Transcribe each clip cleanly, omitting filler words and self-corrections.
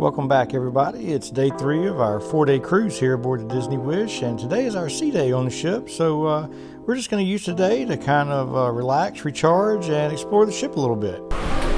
Welcome back, everybody. It's day 3 of our 4-day cruise here aboard the Disney Wish, and today is our sea day on the ship. So we're just going to use today to kind of relax, recharge, and explore the ship a little bit.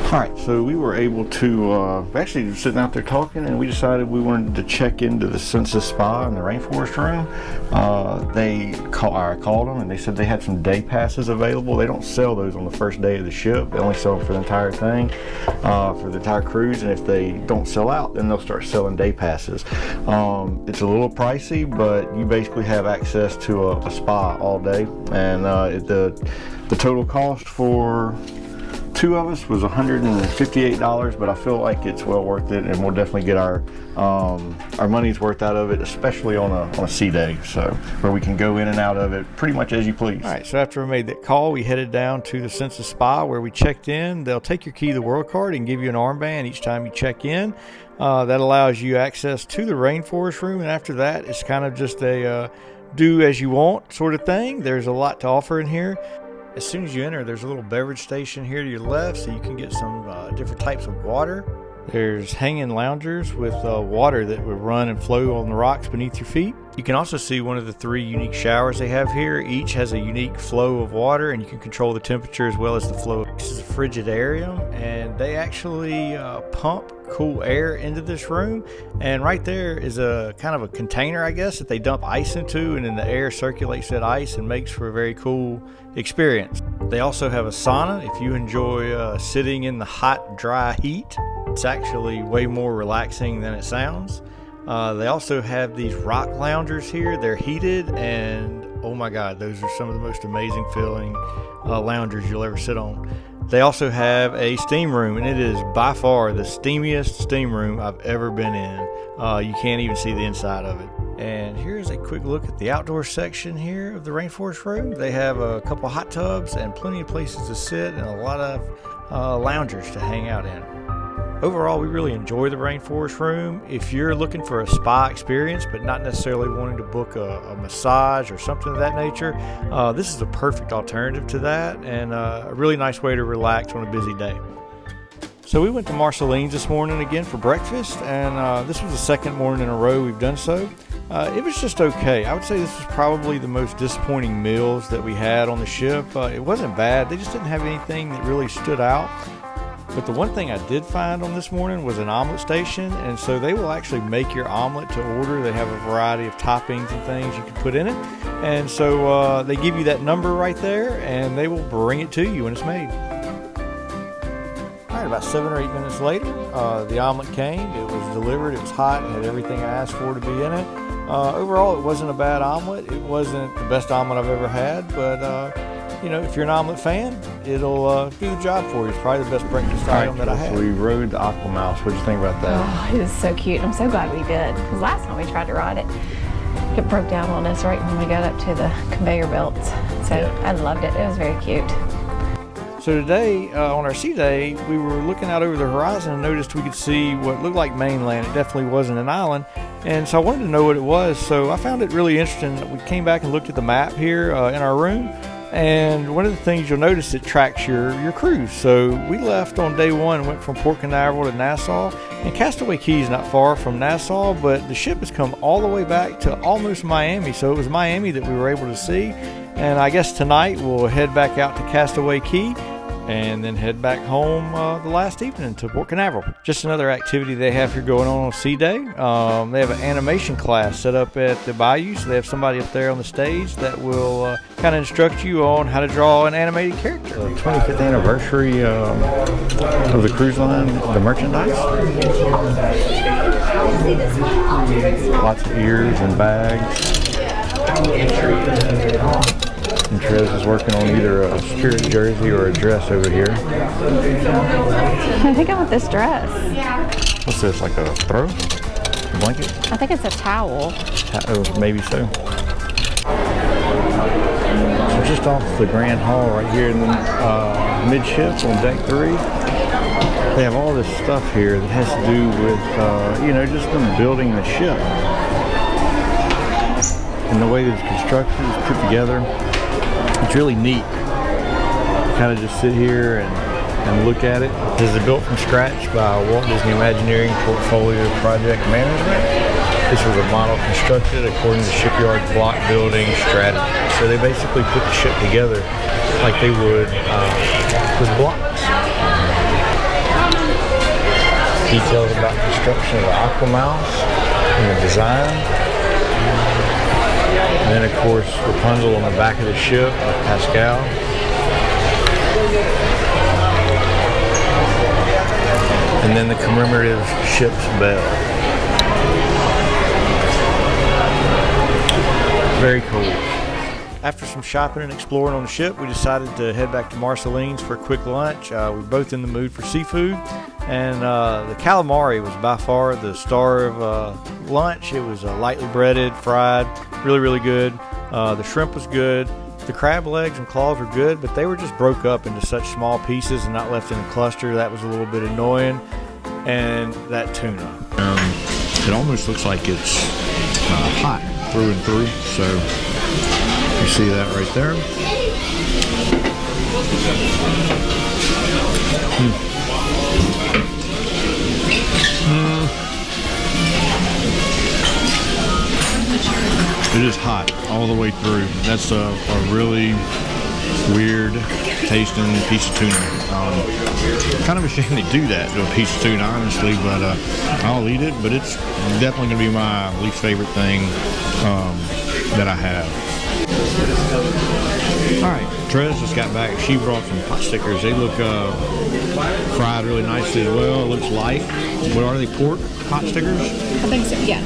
All right, so we were able to actually sitting out there talking, and we decided we wanted to check into the Senses Spa in the Rainforest Room. I called them, and they said they had some day passes available. They don't sell those on the first day of the ship. They only sell them for the entire thing, for the entire cruise. And if they don't sell out, then they'll start selling day passes. It's a little pricey, but you basically have access to a spa all day, and the total cost for 2 of us was $158, but I feel like it's well worth it, and we'll definitely get our money's worth out of it, especially on a sea day, so where we can go in and out of it pretty much as you please. All right, so after we made that call, we headed down to the Senses Spa where we checked in. They'll take your key to the World Card and give you an armband each time you check in. That allows you access to the Rainforest Room, and after that, it's kind of just a do as you want sort of thing. There's a lot to offer in here. As soon as you enter, there's a little beverage station here to your left, so you can get some different types of water. There's hanging loungers with water that would run and flow on the rocks beneath your feet. You can also see one of the 3 unique showers they have here. Each has a unique flow of water, and you can control the temperature as well as the flow. This is a frigidarium, and they actually pump cool air into this room, and right there is a kind of a container, I guess, that they dump ice into, and then the air circulates that ice and makes for a very cool experience. They also have a sauna if you enjoy sitting in the hot, dry heat. It's actually way more relaxing than it sounds. They also have these rock loungers here. They're heated, and oh my god, those are some of the most amazing feeling loungers you'll ever sit on. They also have a steam room, and it is by far the steamiest steam room I've ever been in. You can't even see the inside of it. And here's a quick look at the outdoor section here of the Rainforest Room. They have a couple hot tubs and plenty of places to sit, and a lot of loungers to hang out in. Overall, we really enjoy the Rainforest Room. If you're looking for a spa experience but not necessarily wanting to book a massage or something of that nature, this is a perfect alternative to that, and a really nice way to relax on a busy day. So we went to Marceline's this morning again for breakfast, and this was the second morning in a row we've done so. It was just okay. I would say this was probably the most disappointing meals that we had on the ship. It wasn't bad. They just didn't have anything that really stood out. But the one thing I did find on this morning was an omelet station, and so they will actually make your omelet to order. They have a variety of toppings and things you can put in it, and so they give you that number right there, and they will bring it to you when it's made. All right, about 7 or 8 minutes later, the omelet came. It was delivered. It was hot. It had everything I asked for to be in it. Overall, it wasn't a bad omelet. It wasn't the best omelet I've ever had, but you know, if you're an omelet fan, it'll do the job for you. It's probably the best breakfast item that I had. So we rode the Aqua Mouse. What'd you think about that? Oh, it was so cute. I'm so glad we did, because last time we tried to ride it, it broke down on us right when we got up to the conveyor belts. So yeah. I loved it. It was very cute. So today, on our sea day, we were looking out over the horizon and noticed we could see what looked like mainland. It definitely wasn't an island, and so I wanted to know what it was. So I found it really interesting. We came back and looked at the map here in our room, and one of the things you'll notice, it tracks your cruise. So we left on day 1 and went from Port Canaveral to Nassau, and Castaway Cay is not far from Nassau, but the ship has come all the way back to almost Miami. So it was Miami that we were able to see, and I guess tonight we'll head back out to Castaway Cay and then head back home the last evening to Port Canaveral. Just another activity they have here going on sea day. They have an animation class set up at the Bayou, so they have somebody up there on the stage that will kind of instruct you on how to draw an animated character. The 25th anniversary of the cruise line, the merchandise. Lots of ears and bags. And Terese is working on either a Spirit jersey or a dress over here. I think I want this dress. What's this, like a throw? A blanket? I think it's a towel. Oh, maybe so. So just off the Grand Hall right here in the midship on deck 3, they have all this stuff here that has to do with, you know, just them building the ship. And the way that it's constructed is put together. It's really neat. Kind of just sit here and and look at it. This is built from scratch by Walt Disney Imagineering Portfolio Project Management. This was a model constructed according to shipyard's block building strategy. So they basically put the ship together like they would with blocks. Details about construction of the Aqua Mouse and the design. And then of course Rapunzel on the back of the ship with Pascal. And then the commemorative ship's bell. Very cool. After some shopping and exploring on the ship, we decided to head back to Marceline's for a quick lunch. We were both in the mood for seafood, and the calamari was by far the star of lunch. It was lightly breaded, fried, really, really good. The shrimp was good. The crab legs and claws were good, but they were just broke up into such small pieces and not left in a cluster. That was a little bit annoying. And that tuna. It almost looks like it's hot through and through, so you see that right there. It is hot all the way through. That's a really weird tasting piece of tuna. Kind of ashamed to do that to a piece of tuna, honestly, but I'll eat it. But it's definitely going to be my least favorite thing that I have. All right, Trez just got back. She brought some pot stickers. They look fried really nicely as well. It looks light. What are they? Pork pot stickers? I think so, yeah.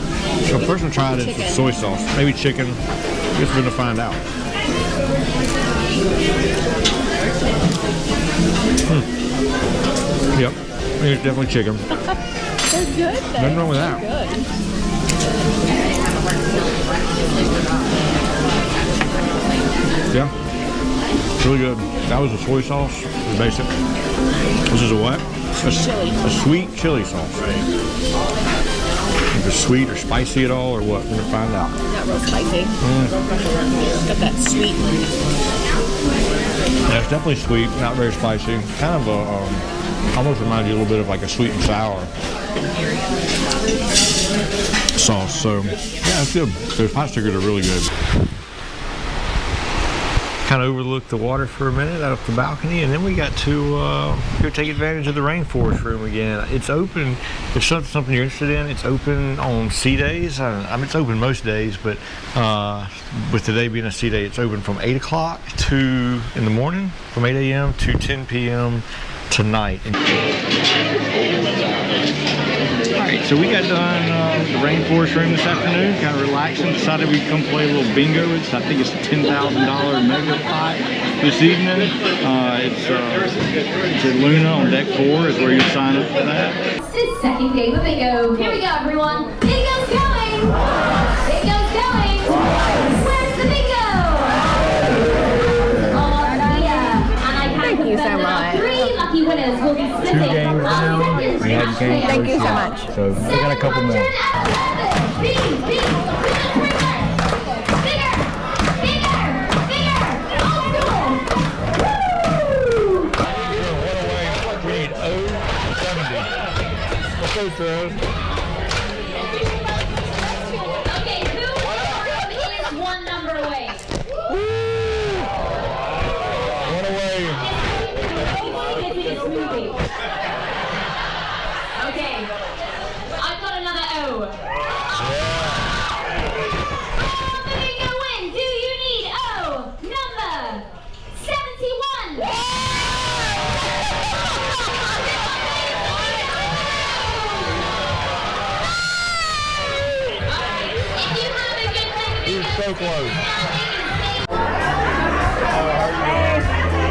So first one tried it with soy sauce. Maybe chicken. I guess we're going to find out. Yep, I think it's definitely chicken. They're good though. Nothing wrong with that. Good. Yeah, really good. That was a soy sauce, the basic. This is a what? A sweet chili sauce. Is it sweet or spicy at all, or what? We're gonna find out. Not real spicy. Got that sweet. Yeah, it's definitely sweet, not very spicy. Kind of a, almost reminds you a little bit of like a sweet and sour sauce. So yeah, it's good. Those pot stickers are really good. Kind of overlooked the water for a minute out of the balcony, and then we got to go take advantage of the Rainforest Room again. It's open, if something you're interested in, it's open on sea days. I mean, it's open most days, but with today being a sea day, it's open from 8 o'clock in the morning, from 8 a.m. to 10 p.m. tonight. Alright, so we got done with the Rainforest Room this afternoon, kind of relaxing. Decided we'd come play a little bingo. I think it's a $10,000 mega pot this evening. It's at Luna on deck 4 is where you sign up for that. It's second game of bingo. Here we go, everyone. Bingo's going! Bingo's going! Where's the bingo? Thank you so much. 3 lucky winners will be slipping. 2 games now. We had games. Thank you so much. So we got a couple more. Let's go, Trev. Okay, who is 1 number away? One away. Okay, I've got another O. Bingo win. Do you need O number 71? So close.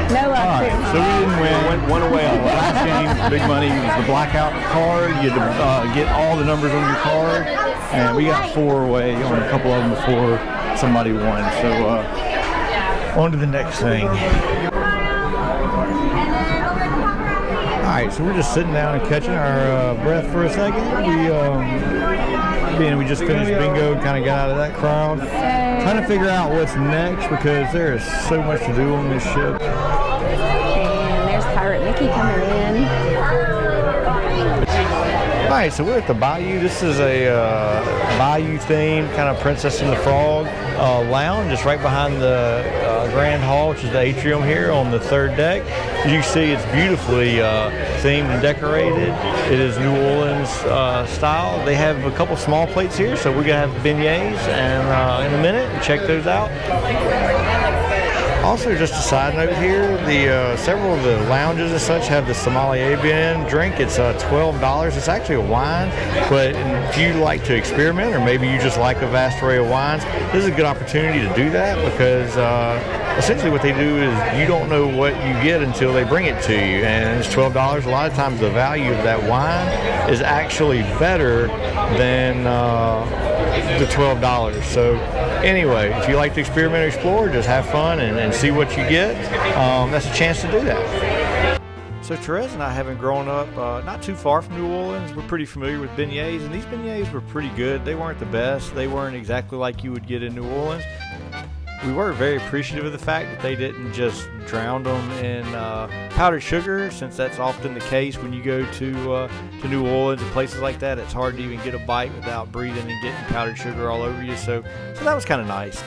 No luck. Alright, so we didn't win. Went 1 away on the last game. Big money was the blackout card. You had to get all the numbers on your card. And we got 4 away on a couple of them before somebody won. So on to the next thing. Alright, so we're just sitting down and catching our breath for a second. We just finished bingo, kind of got out of that crowd. Trying to figure out what's next because there is so much to do on this ship. And there's Pirate Mickey coming in. All right, so we're at the Bayou. This is a Bayou themed kind of Princess and the Frog lounge. It's right behind the Grand Hall, which is the atrium here on the third deck. As you see, it's beautifully themed and decorated. It is New Orleans style. They have a couple small plates here, so we're gonna have beignets and in a minute. Check those out. Also, just a side note here, several of the lounges and such have the sommelier bin drink. It's $12. It's actually a wine, but if you like to experiment, or maybe you just like a vast array of wines, this is a good opportunity to do that, because essentially what they do is you don't know what you get until they bring it to you, and it's $12. A lot of times the value of that wine is actually better than the $12. So anyway, if you like to experiment or explore, just have fun and see what you get. That's a chance to do that. So Terese and I, having grown up not too far from New Orleans, we're pretty familiar with beignets, and these beignets were pretty good. They weren't the best. They weren't exactly like you would get in New Orleans. We were very appreciative of the fact that they didn't just drown them in powdered sugar, since that's often the case when you go to New Orleans and places like that. It's hard to even get a bite without breathing and getting powdered sugar all over you. So that was kind of nice.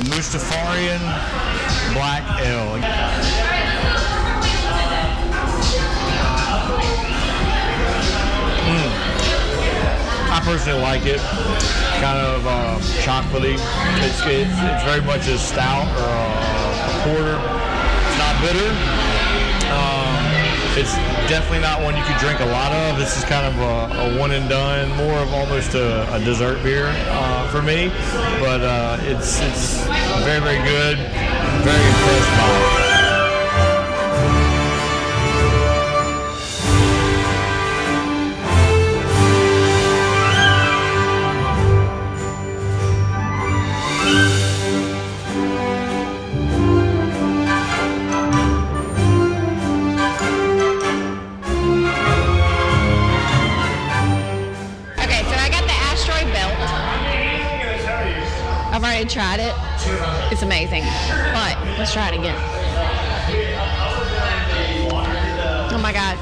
Mustafarian Black Ale. I personally like it. Kind of chocolatey. It's very much a stout or a porter. It's not bitter. It's definitely not one you could drink a lot of. This is kind of a one and done, more of almost a dessert beer for me. But it's very, very good. Very impressed by it. I've already tried it. It's amazing. But let's try it again. Oh my God.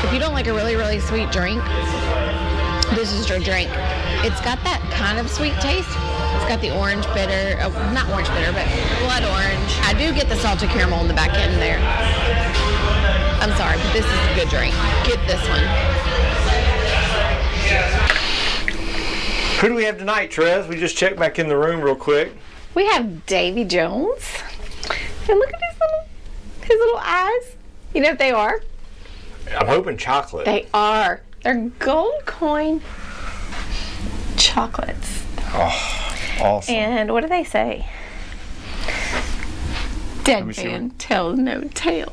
If you don't like a really, really sweet drink, this is your drink. It's got that kind of sweet taste. It's got the orange bitter, not orange bitter, but blood orange. I do get the salted caramel in the back end there. I'm sorry, but this is a good drink. Get this one. Who do we have tonight, Terese? We just checked back in the room real quick. We have Davy Jones. And look at his little eyes. You know what they are? I'm hoping chocolate. They are. They're gold coin chocolates. Oh, awesome. And what do they say? Dead man tells no tales.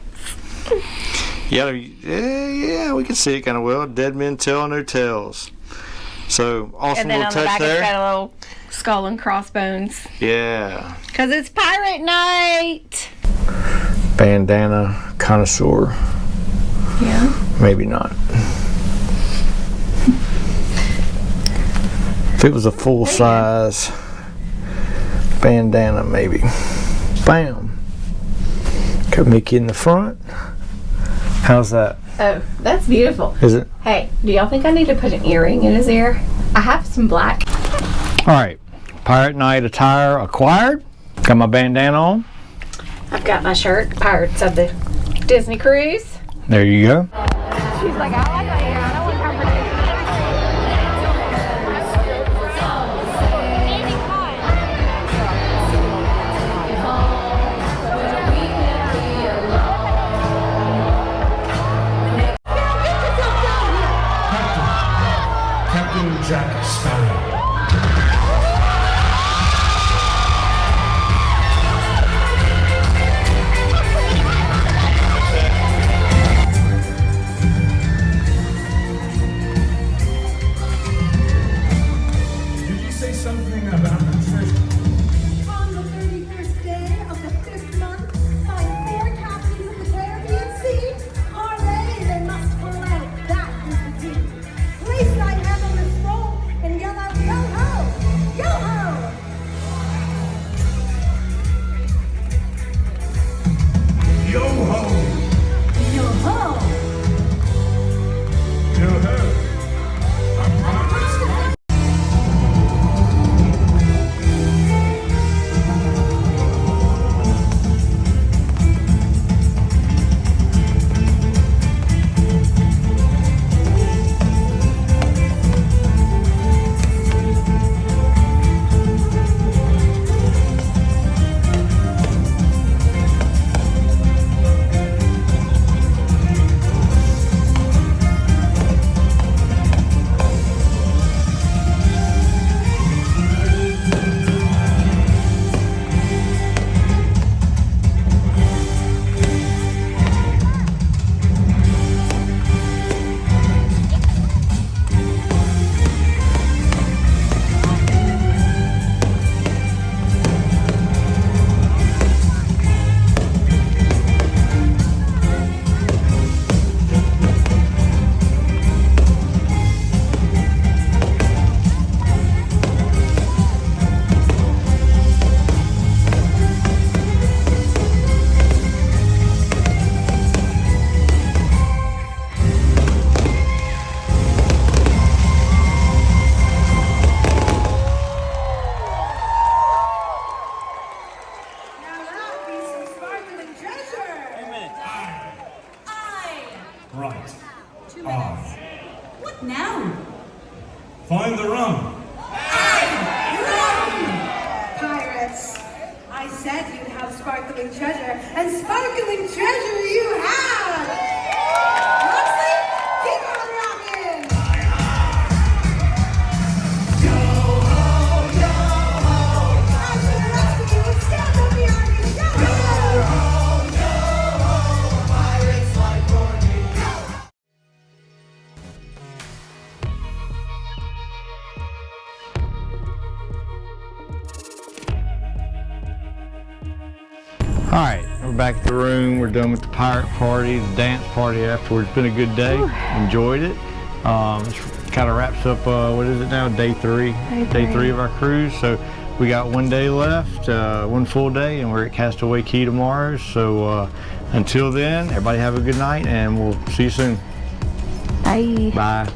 Yeah, we can see it kind of well. Dead men tell no tales. So, awesome little touch there. And then on the back it's got a little skull and crossbones. Yeah. Because it's pirate night. Bandana connoisseur. Yeah. Maybe not. If it was a full size bandana, maybe. Bam. Got Mickey in the front. How's that? Oh, that's beautiful. Is it? Hey, do y'all think I need to put an earring in his ear? I have some black. All right. Pirate Night attire acquired. Got my bandana on. I've got my shirt. Pirates of the Disney Cruise. There you go. She's like, I like my hair. I don't want comfort. Captain Jack Sparrow. Right. Off. What now? Find the rum. Pirates. I said you'd have sparkling treasure, and sparkling treasure you had! Roxy, keep on rocking! Yo ho, yo ho! I'm to the rescue, stand up behind me, yo ho! Yo ho, pirates like for me, yo ho! All right, we're back at the room. We're done with the pirate party, the dance party afterwards. It's been a good day. Enjoyed it. This kind of wraps up, what is it now? Day three. Day three of our cruise. So we got 1 day left, one full day, and we're at Castaway Key tomorrow. So until then, everybody have a good night, and we'll see you soon. Bye. Bye.